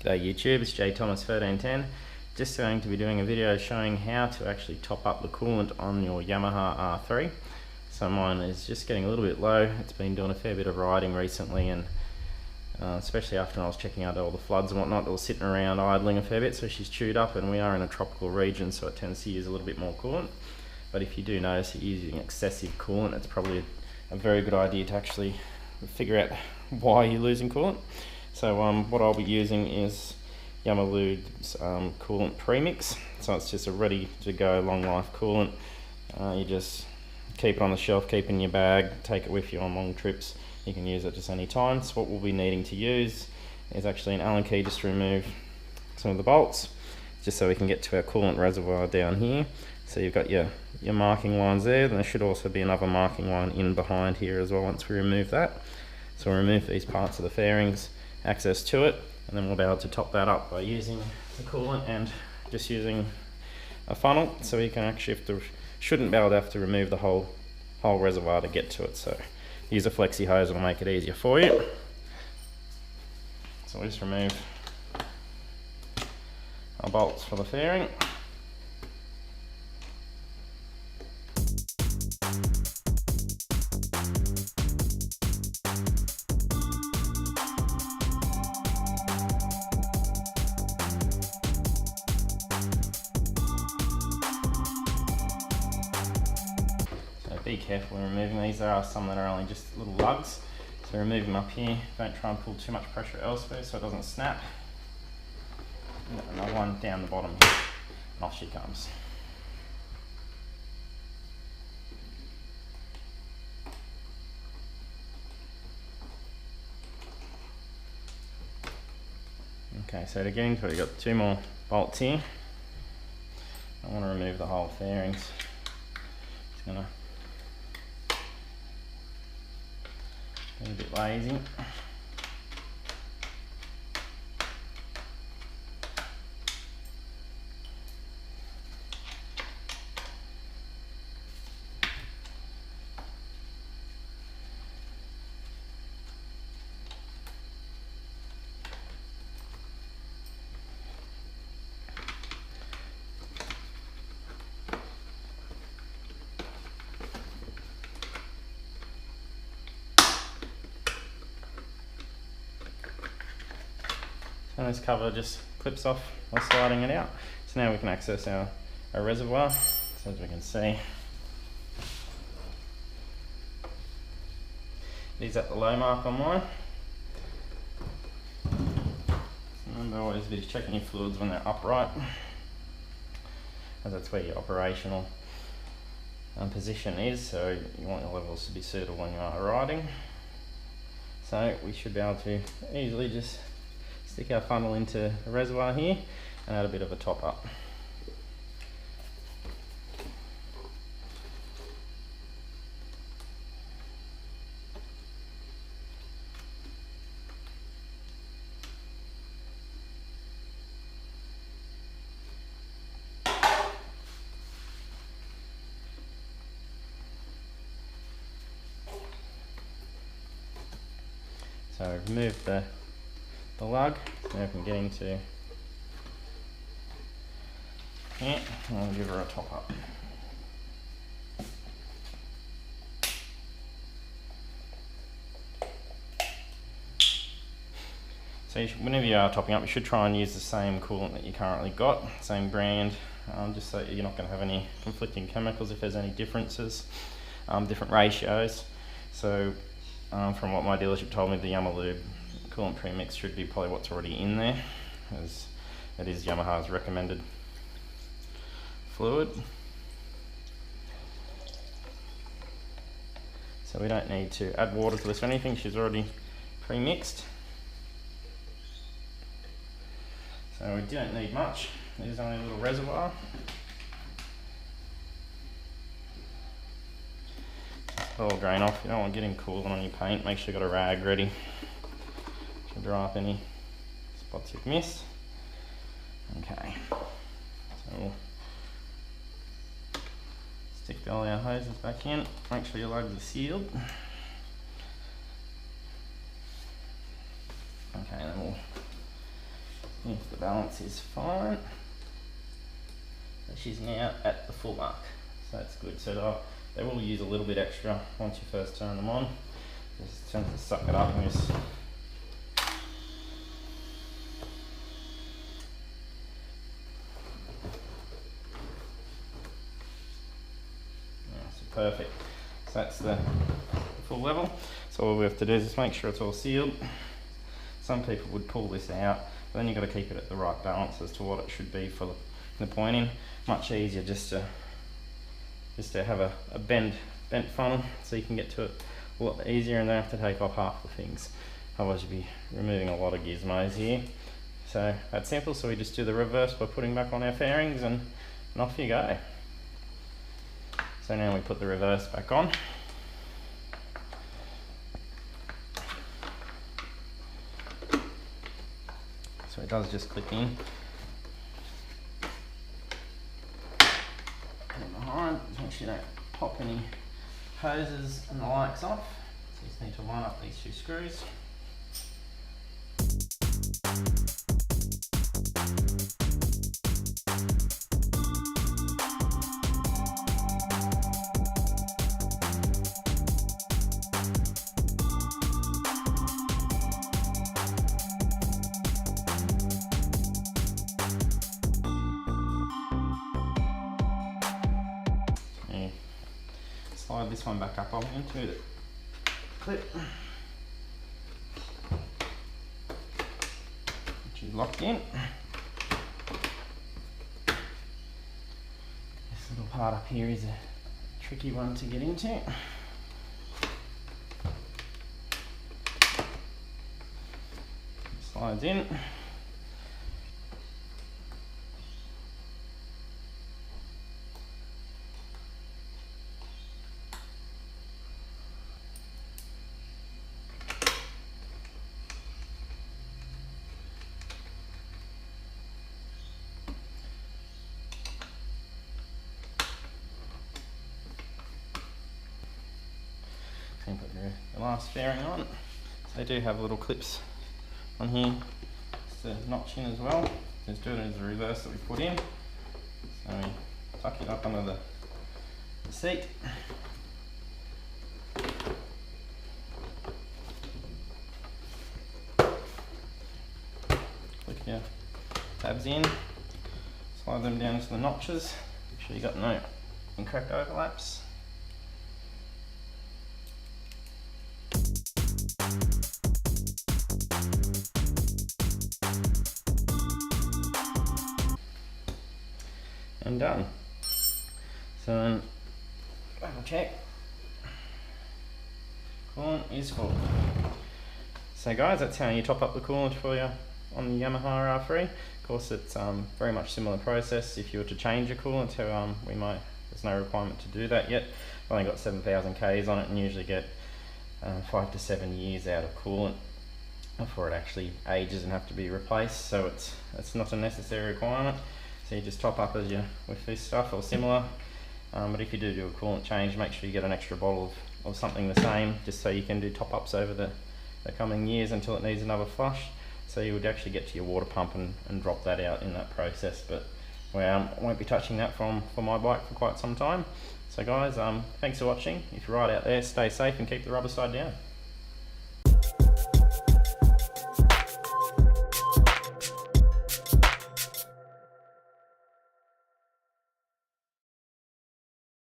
G'day YouTube, it's jthomas1310. Just going to be doing a video showing how to actually top up the coolant on your Yamaha R3. So mine is just getting a little bit low. It's been doing a fair bit of riding recently, and especially after I was checking out all the floods and whatnot that was sitting around idling a fair bit, so she's chewed up, and we are in a tropical region, so it tends to use a little bit more coolant. But if you do notice you're using excessive coolant, it's probably a very good idea to actually figure out why you're losing coolant. So what I'll be using is Yamaha's coolant premix. So it's just a ready to go long life coolant. You just keep it on the shelf, keep it in your bag, take it with you on long trips. You can use it just any time. So what we'll be needing to use is actually an Allen key just to remove some of the bolts, just so we can get to our coolant reservoir down here. So you've got your marking lines there, and there should also be another marking line in behind here as well once we remove that. So we'll remove these parts of the fairings, access to it, and then we'll be able to top that up by using the coolant and just using a funnel, so you can actually shouldn't be able to have to remove the whole reservoir to get to it. So use a flexi hose, it'll make it easier for you. So we'll just remove our bolts for the fairing. Be careful when removing these. There are some that are only just little lugs, so remove them up here. Don't try and pull too much pressure elsewhere so it doesn't snap. Got another one down the bottom here, and off she comes. Okay, so to get into it, we've got two more bolts here. I want to remove the whole fairings. Just gonna a bit lazy. And this cover just clips off while sliding it out. So now we can access our reservoir. So as we can see, it is at the low mark on mine. Remember, always be checking your fluids when they're upright, as that's where your operational position is. So you want your levels to be suitable when you are riding. So we should be able to easily just stick our funnel into the reservoir here and add a bit of a top up. So remove the lug, now we can get into here, and I'll give her a top up. So whenever you are topping up, you should try and use the same coolant that you currently got, same brand, just so you're not going to have any conflicting chemicals if there's any differences, different ratios. So from what my dealership told me, the Yamaha coolant premix should be probably what's already in there, as it is Yamaha's recommended fluid. So we don't need to add water to this or anything, she's already pre-mixed. So we don't need much, there's only a little reservoir. It'll drain off. You don't want getting coolant on your paint, make sure you've got a rag ready to dry up any spots you've missed. Okay, so we'll stick all our hoses back in, make sure your lugs are sealed. Okay, then we'll If the balance is fine, so she's now at the full mark, so that's good. So they will use a little bit extra once you first turn them on. Just tend to suck it up and just perfect. So that's the full level. So all we have to do is just make sure it's all sealed. Some people would pull this out, but then you've got to keep it at the right balance as to what it should be for the pointing. Much easier just to have a bent funnel, so you can get to it a lot easier and don't have to take off half the things. Otherwise you'd be removing a lot of gizmos here. So that's simple. So we just do the reverse by putting back on our fairings and off you go. So now we put the reverse back on. So it does just click in. And behind, make sure you don't pop any hoses and the likes off. So you just need to line up these two screws. Slide this one back up into the clip, which is locked in. This little part up here is a tricky one to get into. Slides in. And put the last fairing on. So they do have little clips on here just to notch in as well. Just do it as a reverse that we put in. So we tuck it up under the seat. Click your tabs in, slide them down into the notches. Make sure you got no incorrect overlaps. And done. So then double check. Coolant is full. So guys, that's how you top up the coolant for you on the Yamaha R3. Of course, it's very much similar process. If you were to change your coolant, so there's no requirement to do that yet. I've only got 7,000 Ks on it and usually get 5 to 7 years out of coolant before it actually ages and have to be replaced. So it's not a necessary requirement. So you just top up as you with this stuff or similar, but if you do a coolant change, make sure you get an extra bottle of something the same, just so you can do top ups over the coming years until it needs another flush. So you would actually get to your water pump and drop that out in that process, but I won't be touching that for my bike for quite some time. So guys, thanks for watching. If you're right out there, stay safe and keep the rubber side down.